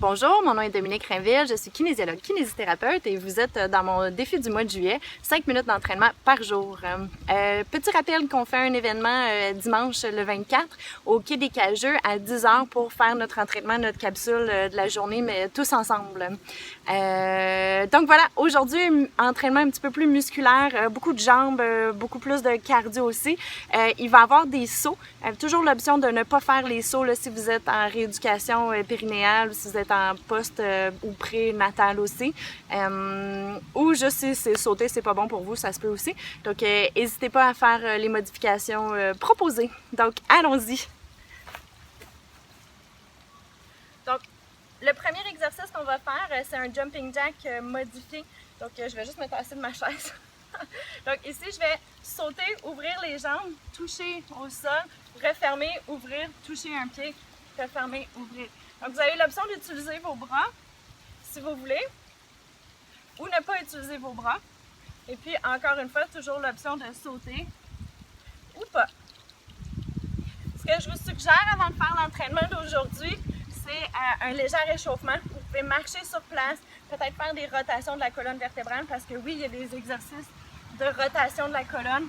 Bonjour, mon nom est Dominique Rainville, je suis kinésiologue, kinésithérapeute et vous êtes dans mon défi du mois de juillet, 5 minutes d'entraînement par jour. Petit rappel qu'on fait un événement dimanche le 24 au Quai des Cageux à 10h pour faire notre entraînement, notre capsule de la journée, mais tous ensemble. Donc voilà, aujourd'hui, entraînement un petit peu plus musculaire, beaucoup de jambes, beaucoup plus de cardio aussi. Il va y avoir des sauts, toujours l'option de ne pas faire les sauts là, si vous êtes en rééducation périnéale ou si vous êtes en post ou prénatal aussi. Ou juste si c'est sauter, c'est pas bon pour vous, ça se peut aussi. Donc n'hésitez pas à faire les modifications proposées. Donc allons-y! Donc, le premier exercice qu'on va faire, c'est un jumping jack modifié. Donc, je vais juste me tasser de ma chaise. Donc, ici, je vais sauter, ouvrir les jambes, toucher au sol, refermer, ouvrir, toucher un pied, refermer, ouvrir. Donc, vous avez l'option d'utiliser vos bras, si vous voulez, ou ne pas utiliser vos bras. Et puis, encore une fois, toujours l'option de sauter ou pas. Ce que je vous suggère avant de faire l'entraînement d'aujourd'hui, c'est un léger réchauffement. Vous pouvez marcher sur place, peut-être faire des rotations de la colonne vertébrale parce que oui, il y a des exercices de rotation de la colonne.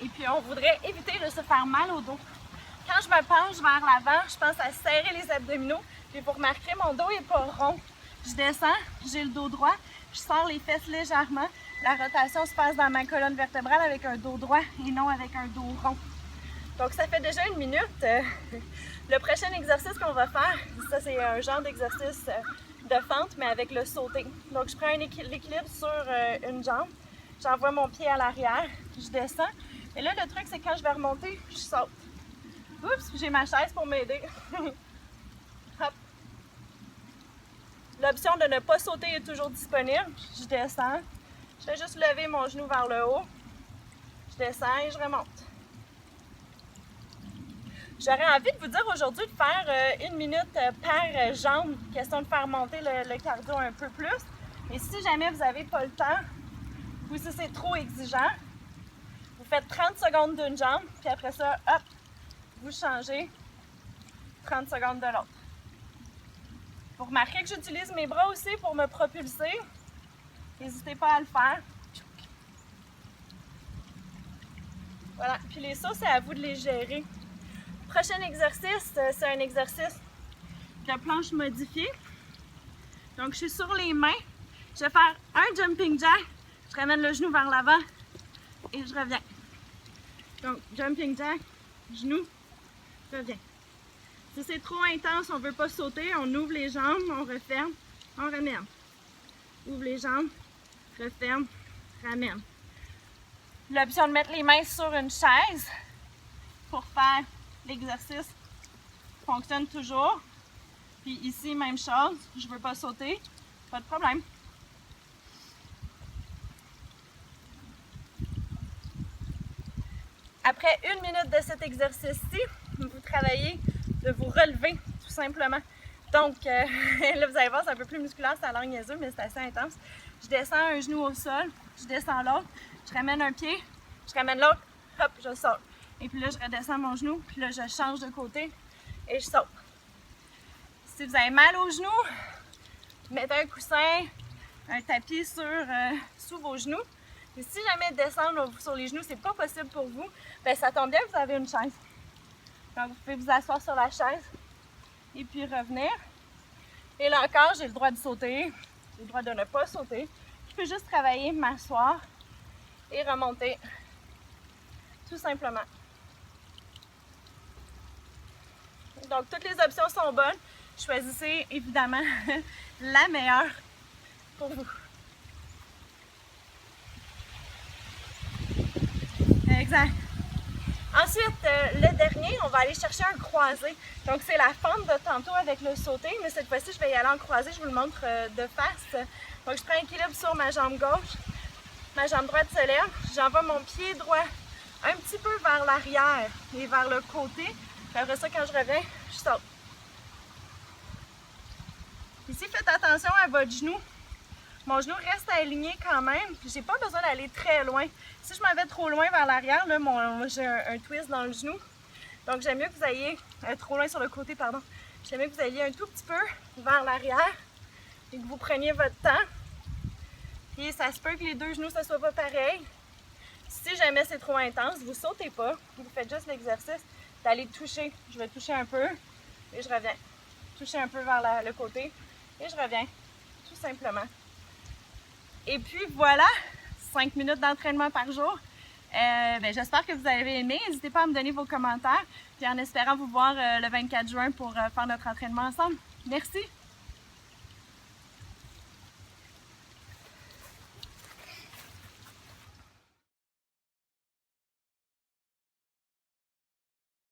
Et puis, on voudrait éviter de se faire mal au dos. Quand je me penche vers l'avant, je pense à serrer les abdominaux. Puis vous remarquerez, mon dos n'est pas rond. Je descends, j'ai le dos droit, je sors les fesses légèrement. La rotation se passe dans ma colonne vertébrale avec un dos droit et non avec un dos rond. Donc, ça fait déjà 1 minute. Le prochain exercice qu'on va faire, ça c'est un genre d'exercice de fente, mais avec le sauté. Donc, je prends l'équilibre sur une jambe, j'envoie mon pied à l'arrière, je descends. Et là, le truc, c'est quand je vais remonter, je saute. Oups, j'ai ma chaise pour m'aider. Hop. L'option de ne pas sauter est toujours disponible. Je descends, je fais juste lever mon genou vers le haut, je descends et je remonte. J'aurais envie de vous dire aujourd'hui de faire 1 minute par jambe, question de faire monter le cardio un peu plus. Et si jamais vous n'avez pas le temps, ou si c'est trop exigeant, vous faites 30 secondes d'une jambe, puis après ça, hop, vous changez 30 secondes de l'autre. Vous remarquez que j'utilise mes bras aussi pour me propulser. N'hésitez pas à le faire. Voilà, puis les sauts, c'est à vous de les gérer. Prochain exercice, c'est un exercice de planche modifiée. Donc, je suis sur les mains. Je vais faire un jumping jack. Je ramène le genou vers l'avant et je reviens. Donc, jumping jack, genou, reviens. Si c'est trop intense, on ne veut pas sauter, on ouvre les jambes, on referme, on ramène. Ouvre les jambes, referme, ramène. L'option de mettre les mains sur une chaise pour faire l'exercice fonctionne toujours. Puis ici, même chose, je ne veux pas sauter, pas de problème. Après 1 minute de cet exercice-ci, vous travaillez de vous relever, tout simplement. Donc, là, vous allez voir, c'est un peu plus musculaire, c'est à l'air niaiseux, mais c'est assez intense. Je descends un genou au sol, je descends l'autre, je ramène un pied, je ramène l'autre, hop, je saute. Et puis là, je redescends mon genou, puis là, je change de côté et je saute. Si vous avez mal au genou, mettez un coussin, un tapis sous vos genoux. Et si jamais descendre sur les genoux, c'est pas possible pour vous, bien, ça tombe bien, vous avez une chaise. Donc, vous pouvez vous asseoir sur la chaise et puis revenir. Et là encore, j'ai le droit de sauter, j'ai le droit de ne pas sauter. Je peux juste travailler, m'asseoir et remonter, tout simplement. Donc, toutes les options sont bonnes. Choisissez évidemment la meilleure pour vous. Exact. Ensuite, le dernier, on va aller chercher un croisé. Donc, c'est la fente de tantôt avec le sauté, mais cette fois-ci, je vais y aller en croisé. Je vous le montre de face. Donc, je prends équilibre sur ma jambe gauche. Ma jambe droite se lève. J'envoie mon pied droit un petit peu vers l'arrière et vers le côté. Puis après ça, quand je reviens, je saute. Ici, faites attention à votre genou. Mon genou reste aligné quand même, puis j'ai pas besoin d'aller très loin. Si je m'en vais trop loin vers l'arrière, j'ai un twist dans le genou. Donc j'aime mieux que vous ayez trop loin sur le côté, pardon. J'aimais que vous alliez un tout petit peu vers l'arrière et que vous preniez votre temps. Puis ça se peut que les deux genoux, ça soit pas pareil. Si jamais c'est trop intense, vous sautez pas. Vous faites juste l'exercice d'aller toucher. Je vais toucher un peu et je reviens. Toucher un peu vers le côté et je reviens. Tout simplement. Et puis voilà, 5 minutes d'entraînement par jour. J'espère que vous avez aimé. N'hésitez pas à me donner vos commentaires. Puis en espérant vous voir le 24 juin pour faire notre entraînement ensemble. Merci!